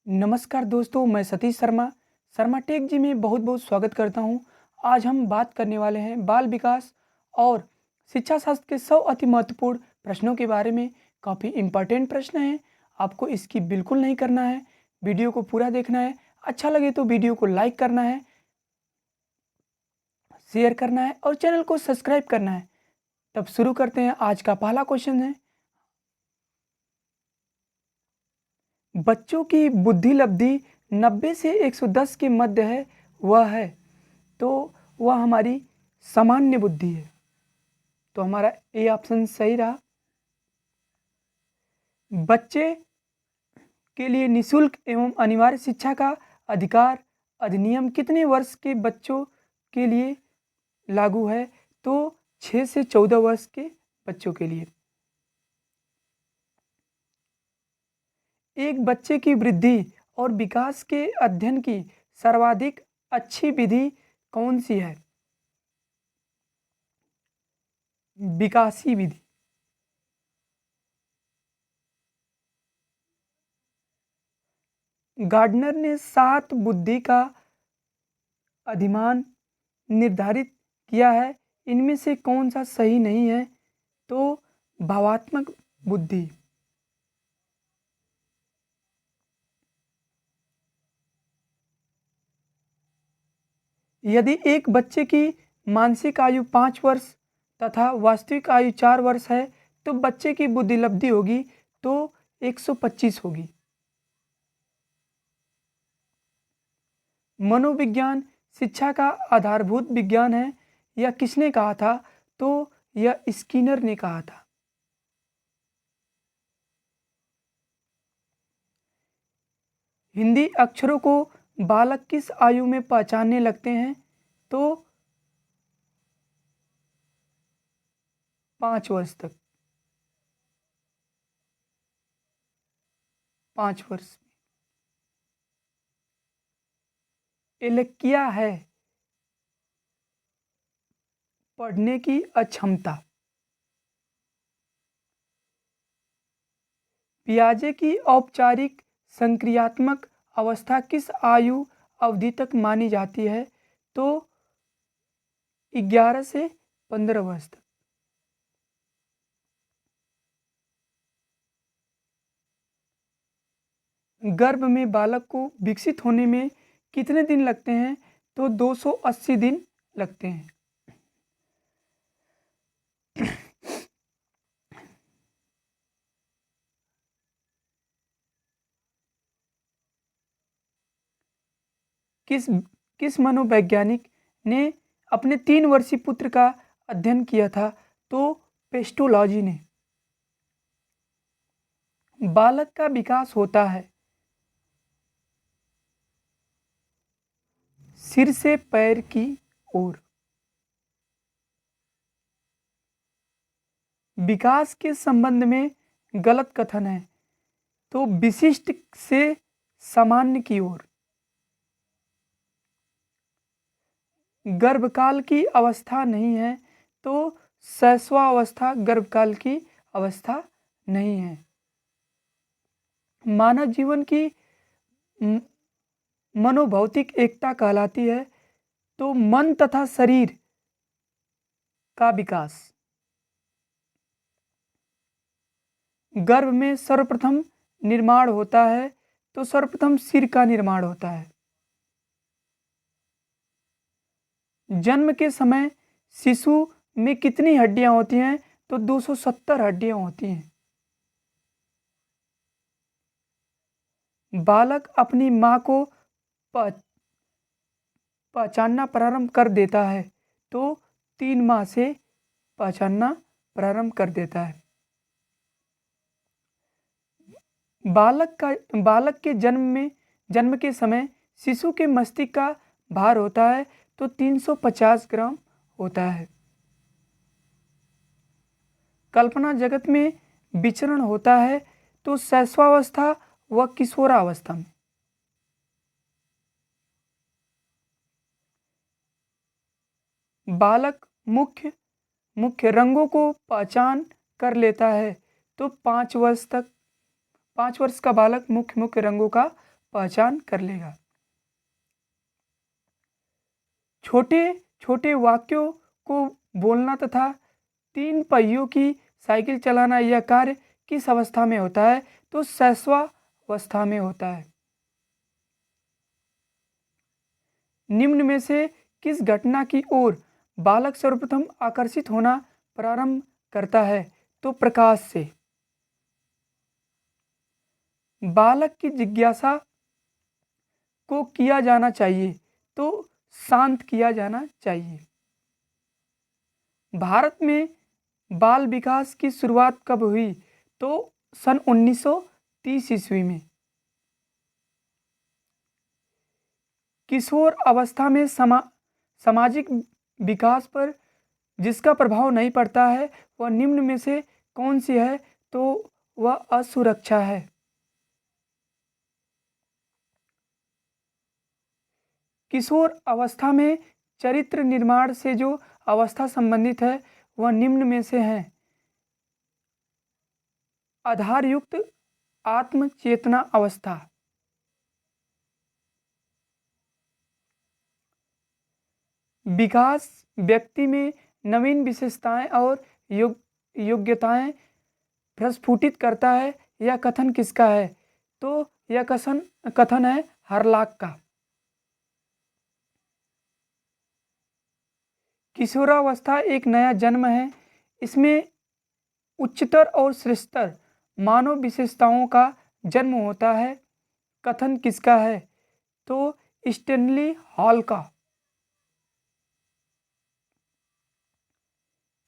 नमस्कार दोस्तों, मैं सतीश शर्मा टेक जी में बहुत बहुत स्वागत करता हूं। आज हम बात करने वाले हैं बाल विकास और शिक्षा शास्त्र के 100 अति महत्वपूर्ण प्रश्नों के बारे में। काफ़ी इम्पोर्टेंट प्रश्न हैं, आपको इसकी बिल्कुल नहीं करना है, वीडियो को पूरा देखना है। अच्छा लगे तो वीडियो को लाइक करना है, शेयर करना है और चैनल को सब्सक्राइब करना है। तब शुरू करते हैं। आज का पहला क्वेश्चन है, बच्चों की बुद्धि लब्धि 90 से 110 के मध्य है, वह है, तो वह हमारी सामान्य बुद्धि है। तो हमारा ए ऑप्शन सही रहा। बच्चे के लिए निशुल्क एवं अनिवार्य शिक्षा का अधिकार अधिनियम कितने वर्ष के बच्चों के लिए लागू है? तो 6 से 14 वर्ष के बच्चों के लिए। एक बच्चे की वृद्धि और विकास के अध्ययन की सर्वाधिक अच्छी विधि कौन सी है? विकासी विधि। गार्डनर ने 7 बुद्धि का अधिमान निर्धारित किया है, इनमें से कौन सा सही नहीं है? तो भावात्मक बुद्धि। यदि एक बच्चे की मानसिक आयु 5 वर्ष तथा वास्तविक आयु 4 वर्ष है, तो बच्चे की बुद्धि लब्धि होगी तो 125 होगी। मनोविज्ञान शिक्षा का आधारभूत विज्ञान है, यह किसने कहा था? तो यह स्किनर ने कहा था। हिंदी अक्षरों को बालक किस आयु में पहचानने लगते हैं? तो 5 वर्ष तक। 5 वर्ष। एलेकिया है पढ़ने की अक्षमता। पियाजे की औपचारिक संक्रियात्मक अवस्था किस आयु अवधि तक मानी जाती है? तो 11 से 15 वर्ष तक। गर्भ में बालक को विकसित होने में कितने दिन लगते हैं? तो 280 दिन लगते हैं। किस किस मनोवैज्ञानिक ने अपने 3 वर्षीय पुत्र का अध्ययन किया था? तो पेस्टोलॉजी ने। बालक का विकास होता है सिर से पैर की ओर। विकास के संबंध में गलत कथन है, तो विशिष्ट से सामान्य की ओर। गर्भकाल की अवस्था नहीं है, तो शैशवावस्था गर्भकाल की अवस्था नहीं है। मानव जीवन की म- मनोभौतिक एकता कहलाती है, तो मन तथा शरीर का विकास। गर्भ में सर्वप्रथम निर्माण होता है, तो सर्वप्रथम सिर का निर्माण होता है। जन्म के समय शिशु में कितनी हड्डियां होती हैं? तो 270 हड्डियां होती हैं। बालक अपनी मां को पह- पहचानना प्रारंभ कर देता है, तो 3 माह से पहचानना प्रारंभ कर देता है। बालक के जन्म के समय शिशु के मस्तिष्क का भार होता है, तो 350 ग्राम होता है। कल्पना जगत में विचरण होता है, तो शैशवावस्था व किशोरावस्था में। बालक मुख्य रंगों को पहचान कर लेता है, तो 5 वर्ष का बालक मुख्य रंगों का पहचान कर लेगा। छोटे छोटे वाक्यों को बोलना तथा 3 पहियों की साइकिल चलाना यह कार्य किस अवस्था में होता है? तो शैशवावस्था में होता है। निम्न में से किस घटना की ओर बालक सर्वप्रथम आकर्षित होना प्रारंभ करता है? तो प्रकाश से। बालक की जिज्ञासा को किया जाना चाहिए, तो शांत किया जाना चाहिए। भारत में बाल विकास की शुरुआत कब हुई? तो सन 1930 ईस्वी में। किशोर अवस्था में सामाजिक विकास पर जिसका प्रभाव नहीं पड़ता है वह निम्न में से कौन सी है? तो वह असुरक्षा है। किशोर अवस्था में चरित्र निर्माण से जो अवस्था संबंधित है वह निम्न में से है: आधारयुक्त आत्मचेतना अवस्था। विकास व्यक्ति में नवीन विशेषताएं और योग्यताएं प्रस्फुटित करता है। यह कथन किसका है? तो यह कथन है हरलाक का। किशोरावस्था एक नया जन्म है। इसमें उच्चतर और श्रेष्ठतर मानव विशेषताओं का जन्म होता है। कथन किसका है? तो स्टैनली हॉल का।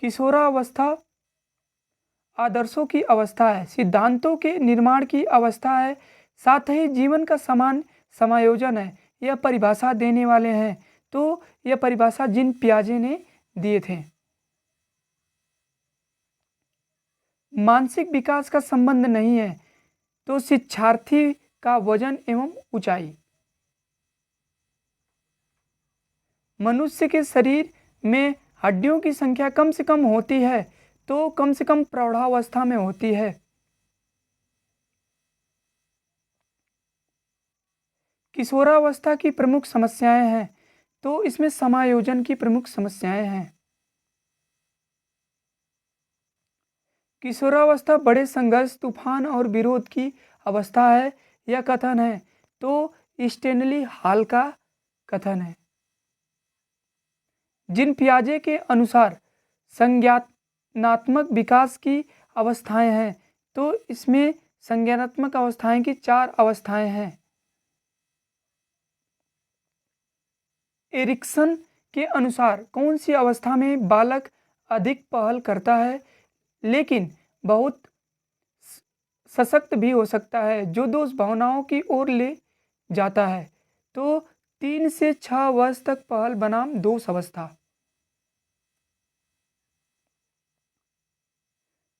किशोरावस्था आदर्शों की अवस्था है, सिद्धांतों के निर्माण की अवस्था है, साथ ही जीवन का समान समायोजन है। यह परिभाषा देने वाले हैं, तो यह परिभाषा जीन पियाजे ने दिए थे। मानसिक विकास का संबंध नहीं है, तो शिक्षार्थी का वजन एवं ऊंचाई। मनुष्य के शरीर में हड्डियों की संख्या कम से कम होती है, तो कम से कम प्रौढ़ावस्था में होती है। किशोरावस्था की प्रमुख समस्याएं हैं, तो इसमें समायोजन की प्रमुख समस्याएं हैं। किशोरावस्था बड़े संघर्ष, तूफान और विरोध की अवस्था है। यह कथन है, तो स्टैनली हॉल का कथन है। जिन पियाजे के अनुसार संज्ञानात्मक विकास की अवस्थाएं हैं, तो इसमें संज्ञानात्मक अवस्थाएं की 4 अवस्थाएं हैं। एरिक्सन के अनुसार कौन सी अवस्था में बालक अधिक पहल करता है, लेकिन बहुत सशक्त भी हो सकता है, जो दोष भावनाओं की ओर ले जाता है? तो 3 से 6 वर्ष तक पहल बनाम दोष अवस्था।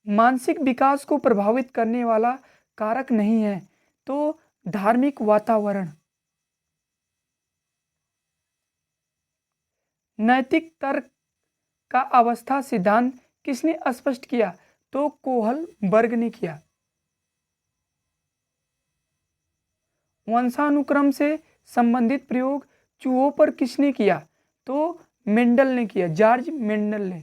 मानसिक विकास को प्रभावित करने वाला कारक नहीं है, तो धार्मिक वातावरण। नैतिक तर्क का अवस्था सिद्धांत किसने स्पष्ट किया? तो कोहलबर्ग ने किया। वंशानुक्रम से संबंधित प्रयोग चूहों पर किसने किया? तो मेंडल ने किया, जॉर्ज मेंडल ने।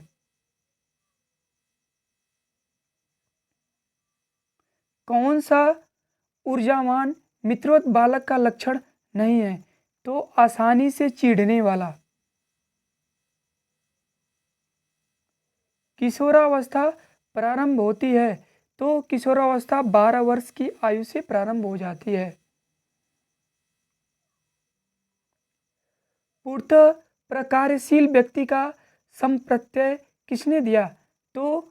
कौन सा ऊर्जावान मित्रवत बालक का लक्षण नहीं है? तो आसानी से चिढ़ने वाला। किशोरावस्था प्रारंभ होती है, तो किशोरावस्था 12 वर्ष की आयु से प्रारंभ हो जाती है। पूर्णतः प्रकार्यशील व्यक्ति का संप्रत्यय किसने दिया? तो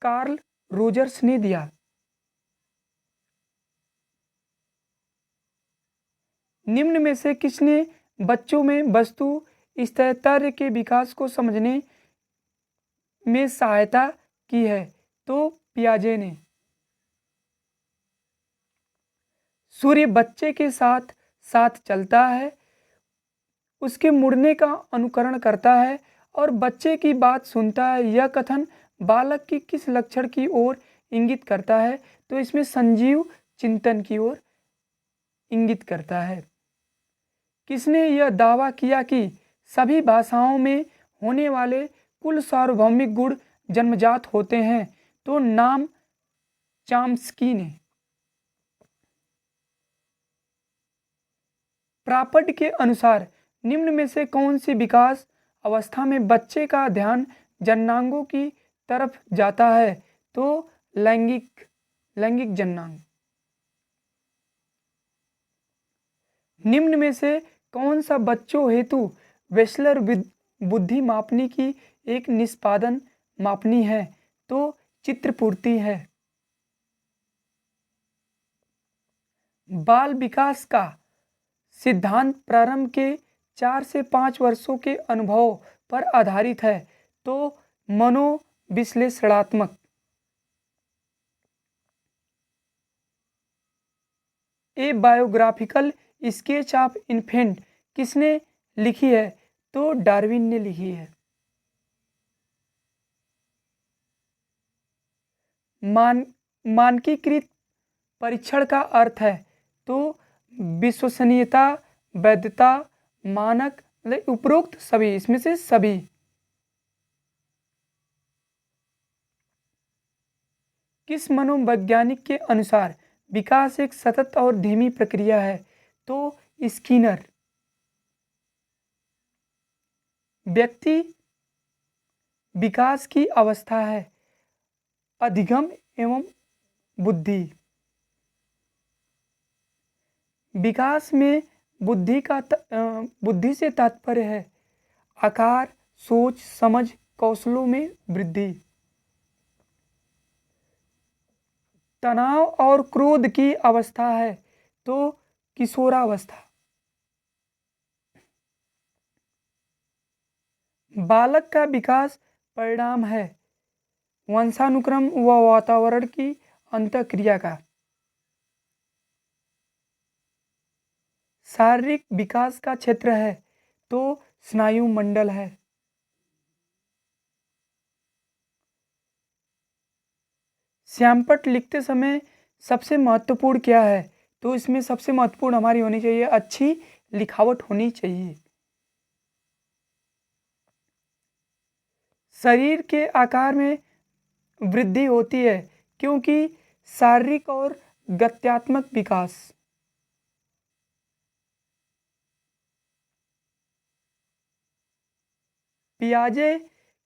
कार्ल रोजर्स ने दिया। निम्न में से किसने बच्चों में वस्तु स्थिरता के विकास को समझने में सहायता की है? तो पियाजे ने। सूर्य बच्चे के साथ साथ चलता है, उसके मुड़ने का अनुकरण करता है और बच्चे की बात सुनता है। यह कथन बालक की किस लक्षण की ओर इंगित करता है? तो इसमें संजीव चिंतन की ओर इंगित करता है। किसने यह दावा किया कि सभी भाषाओं में होने वाले कुल सार्वभौमिक गुण जन्मजात होते हैं? तो नाम चॉम्स्की ने। प्रापड के अनुसार निम्न में से कौन सी विकास अवस्था में बच्चे का ध्यान जन्नांगों की तरफ जाता है? तो लैंगिक लैंगिक जन्नांग। निम्न में से कौन सा बच्चों हेतु वेस्लर बुद्धि मापनी की एक निष्पादन मापनी है? तो चित्रपूर्ति है। बाल विकास का सिद्धांत प्रारंभ के 4 से 5 वर्षों के अनुभव पर आधारित है। तो मनोविश्लेषणात्मक। ए बायोग्राफिकल स्केच ऑफ इन्फेंट किसने लिखी है? तो डार्विन ने लिखी है। मानकीकृत परीक्षण का अर्थ है? तो विश्वसनीयता, वैधता, मानक, उपरोक्त सभी, इसमें से सभी। किस मनोवैज्ञानिक के अनुसार विकास एक सतत और धीमी प्रक्रिया है? तो स्किनर। व्यक्ति विकास की अवस्था है अधिगम एवं बुद्धि। विकास में बुद्धि से तात्पर्य है आकार, सोच, समझ, कौशलों में वृद्धि। तनाव और क्रोध की अवस्था है? तो किशोरावस्था। बालक का विकास परिणाम है वंशानुक्रम व वातावरण की अंतःक्रिया का। शारीरिक विकास का क्षेत्र है? तो स्नायु मंडल है। श्यामपट्ट लिखते समय सबसे महत्वपूर्ण क्या है? तो इसमें सबसे महत्वपूर्ण हमारी होनी चाहिए अच्छी लिखावट होनी चाहिए। शरीर के आकार में वृद्धि होती है क्योंकि शारीरिक और गत्यात्मक विकास। पियाजे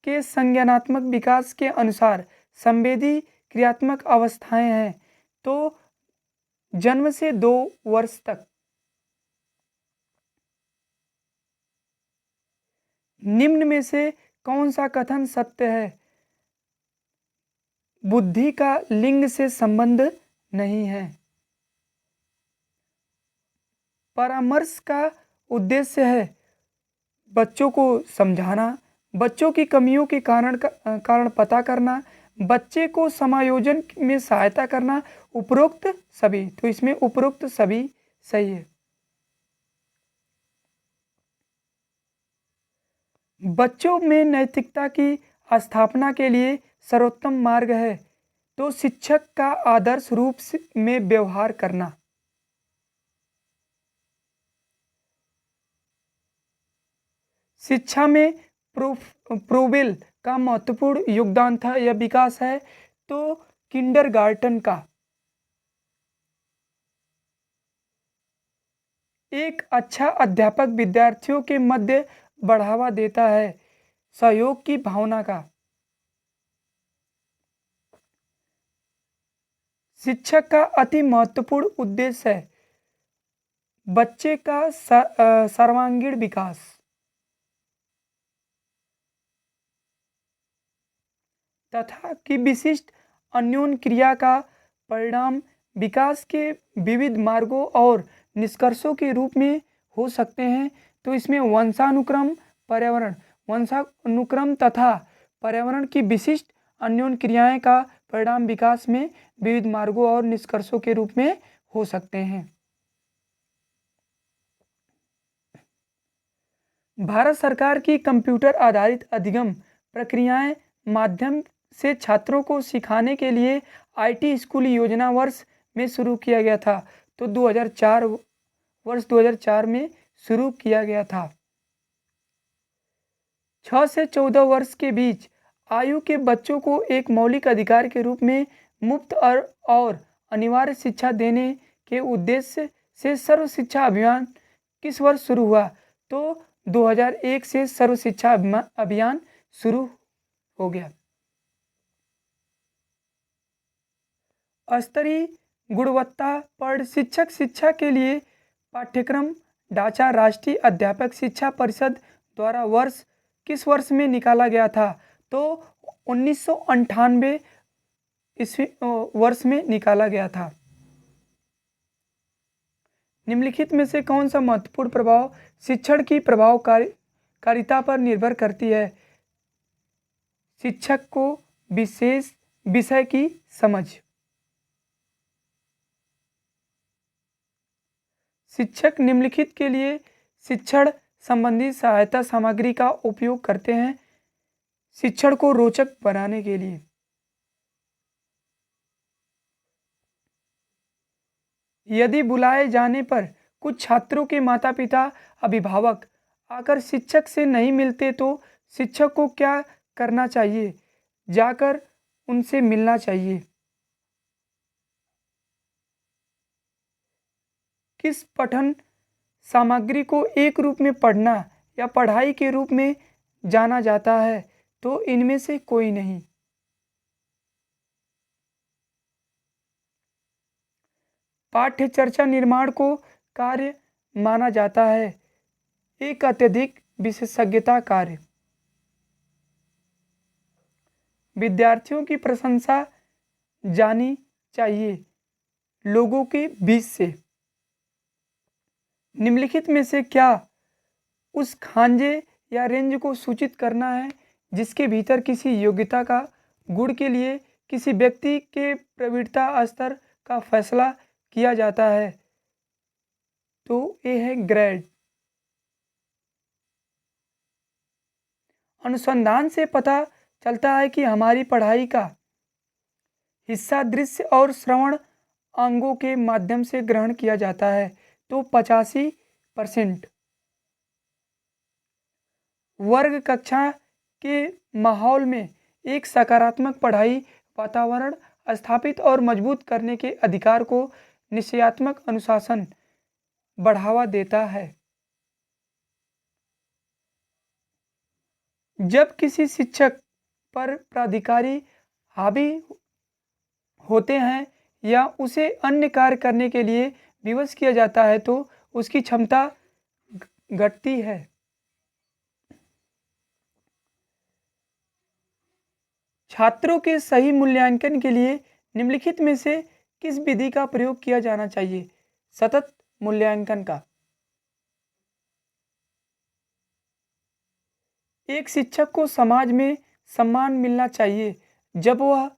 के संज्ञानात्मक विकास के अनुसार संवेदी क्रियात्मक अवस्थाएं हैं? तो जन्म से 2 वर्ष तक। निम्न में से कौन सा कथन सत्य है? बुद्धि का लिंग से संबंध नहीं है। परामर्श का उद्देश्य है बच्चों को समझाना, बच्चों की कमियों के कारण पता करना, बच्चे को समायोजन में सहायता करना, उपरोक्त सभी। तो इसमें उपरोक्त सभी सही है। बच्चों में नैतिकता की स्थापना के लिए सर्वोत्तम मार्ग है? तो शिक्षक का आदर्श रूप में व्यवहार करना। शिक्षा में प्रोबेल का महत्वपूर्ण योगदान था यह विकास है? तो किंडरगार्टन का। एक अच्छा अध्यापक विद्यार्थियों के मध्य बढ़ावा देता है सहयोग की भावना का। शिक्षक का अति महत्वपूर्ण उद्देश्य है बच्चे का सर्वांगीण विकास। तथा कि विशिष्ट अन्योन्य क्रिया का परिणाम विकास के विविध मार्गों और निष्कर्षों के रूप में हो सकते हैं? तो इसमें वंशानुक्रम तथा पर्यावरण की विशिष्ट अन्योन्य क्रियाएं का परिणाम विकास में विविध मार्गों और निष्कर्षों के रूप में हो सकते हैं। भारत सरकार की कंप्यूटर आधारित अधिगम प्रक्रियाएं माध्यम से छात्रों को सिखाने के लिए आईटी स्कूल योजना वर्ष में शुरू किया गया था? तो 2004 वर्ष 2004 में शुरू किया गया था। 6 से 14 वर्ष के बीच आयु के बच्चों को एक मौलिक अधिकार के रूप में मुफ्त और अनिवार्य शिक्षा देने के उद्देश्य से सर्व शिक्षा अभियान किस वर्ष शुरू हुआ? तो 2001 से सर्व शिक्षा अभियान शुरू हो गया। स्तरीय गुणवत्ता पर शिक्षक शिक्षा के लिए पाठ्यक्रम ढांचा राष्ट्रीय अध्यापक शिक्षा परिषद द्वारा किस वर्ष में निकाला गया था? तो 1998 ईस्वी वर्ष में निकाला गया था। निम्नलिखित में से कौन सा महत्वपूर्ण प्रभाव शिक्षण की प्रभावकारिता पर निर्भर करती है? शिक्षक को विशेष विषय की समझ। शिक्षक निम्नलिखित के लिए शिक्षण संबंधी सहायता सामग्री का उपयोग करते हैं शिक्षण को रोचक बनाने के लिए। यदि बुलाए जाने पर कुछ छात्रों के माता पिता अभिभावक आकर शिक्षक से नहीं मिलते तो शिक्षक को क्या करना चाहिए? जाकर उनसे मिलना चाहिए। किस पठन सामग्री को एक रूप में पढ़ना या पढ़ाई के रूप में जाना जाता है? तो इनमें से कोई नहीं। पाठ्य चर्चा निर्माण को कार्य माना जाता है, एक अत्यधिक विशेषज्ञता कार्य। विद्यार्थियों की प्रशंसा जानी चाहिए लोगों के बीच से। निम्नलिखित में से क्या उस खांजे या रेंज को सूचित करना है जिसके भीतर किसी योग्यता का गुण के लिए किसी व्यक्ति के प्रवीणता स्तर का फैसला किया जाता है? तो ये है ग्रेड। अनुसंधान से पता चलता है कि हमारी पढ़ाई का हिस्सा दृश्य और श्रवण अंगों के माध्यम से ग्रहण किया जाता है। तो 85%। वर्ग कक्षा के माहौल में एक सकारात्मक पढ़ाई वातावरण स्थापित और मजबूत करने के अधिकार को निश्चयात्मक अनुशासन बढ़ावा देता है। जब किसी शिक्षक पर प्राधिकारी हावी होते हैं या उसे अन्य कार्य करने के लिए विवश किया जाता है तो उसकी क्षमता घटती है। छात्रों के सही मूल्यांकन के लिए निम्नलिखित में से किस विधि का प्रयोग किया जाना चाहिए? सतत मूल्यांकन का। एक शिक्षक को समाज में सम्मान मिलना चाहिए जब वह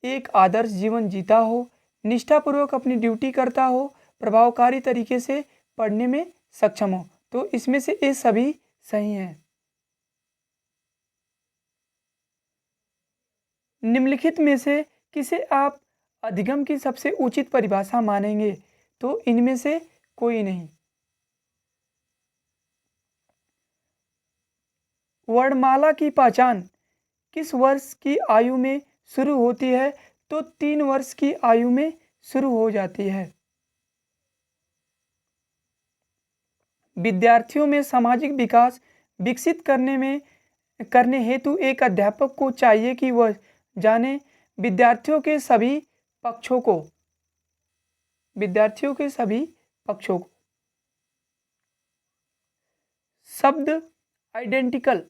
एक आदर्श जीवन जीता हो, निष्ठापूर्वक अपनी ड्यूटी करता हो, प्रभावकारी तरीके से पढ़ने में सक्षम हो। तो इसमें से ये सभी सही हैं। निम्नलिखित में से किसे आप अधिगम की सबसे उचित परिभाषा मानेंगे? तो इनमें से कोई नहीं। वर्णमाला की पहचान किस वर्ष की आयु में शुरू होती है? तो 3 वर्ष की आयु में शुरू हो जाती है। विद्यार्थियों में सामाजिक विकास विकसित करने हेतु एक अध्यापक को चाहिए कि वह जाने विद्यार्थियों के सभी पक्षों को। शब्द आइडेंटिकल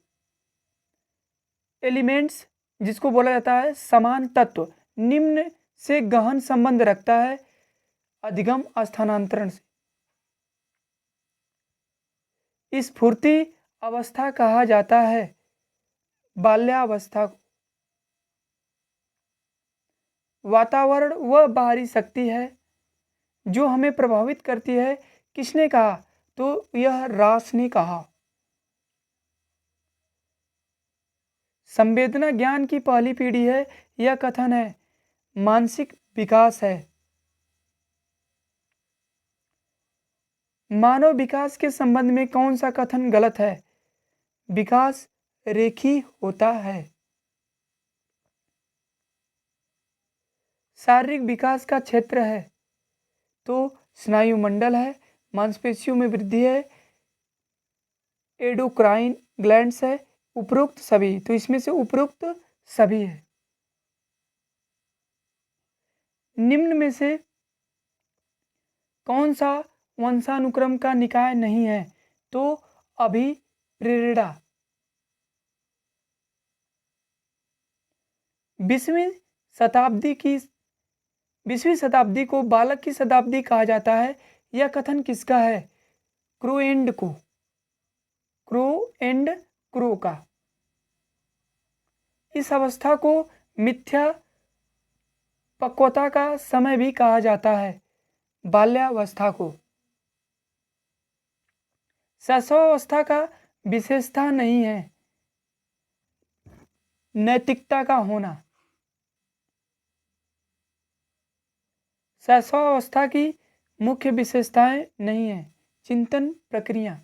एलिमेंट्स जिसको बोला जाता है समान तत्व निम्न से गहन संबंध रखता है अधिगम स्थानांतरण से। स्फूर्ति अवस्था कहा जाता है बाल्यावस्था को। वातावरण वह बाहरी शक्ति है जो हमें प्रभावित करती है। किसने कहा? तो यह रास ने कहा। संवेदना ज्ञान की पहली पीढ़ी है, यह कथन है मानसिक विकास है। मानव विकास के संबंध में कौन सा कथन गलत है? विकास रेखीय होता है। शारीरिक विकास का क्षेत्र है तो स्नायु मंडल है, मांसपेशियों में वृद्धि है, एंडोक्राइन ग्लैंड्स है, उपरोक्त सभी। तो इसमें से उपरोक्त सभी है। निम्न में से कौन सा वंशानुक्रम का निकाय नहीं है? तो अभिप्रेरणा। 20वीं शताब्दी को बालक की शताब्दी कहा जाता है। यह कथन किसका है? क्रो एंड क्रो का। इस अवस्था को मिथ्या पक्वता का समय भी कहा जाता है, बाल्यावस्था को। शैशवावस्था का विशेषता नहीं है नैतिकता का होना। शैशवावस्था की मुख्य विशेषताएं नहीं है चिंतन प्रक्रिया।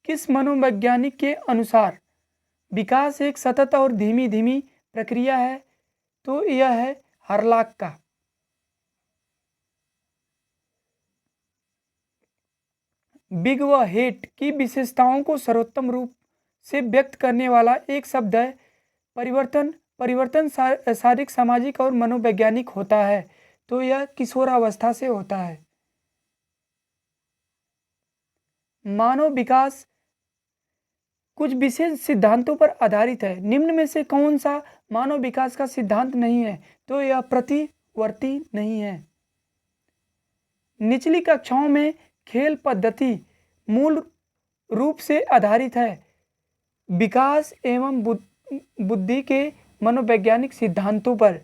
किस मनोवैज्ञानिक के अनुसार विकास एक सतत और धीमी धीमी प्रक्रिया है? तो यह है हरलाक का। बिग व हेट की विशेषताओं को सर्वोत्तम रूप से व्यक्त करने वाला एक शब्द है परिवर्तन शारीरिक, सामाजिक और मनोवैज्ञानिक होता है। तो यह किशोरावस्था से होता है। मानव विकास कुछ विशेष सिद्धांतों पर आधारित है। निम्न में से कौन सा मानव विकास का सिद्धांत नहीं है? तो यह प्रतिवर्ती नहीं है। निचली कक्षाओं में खेल पद्धति मूल रूप से आधारित है विकास एवं बुद्धि के मनोवैज्ञानिक सिद्धांतों पर।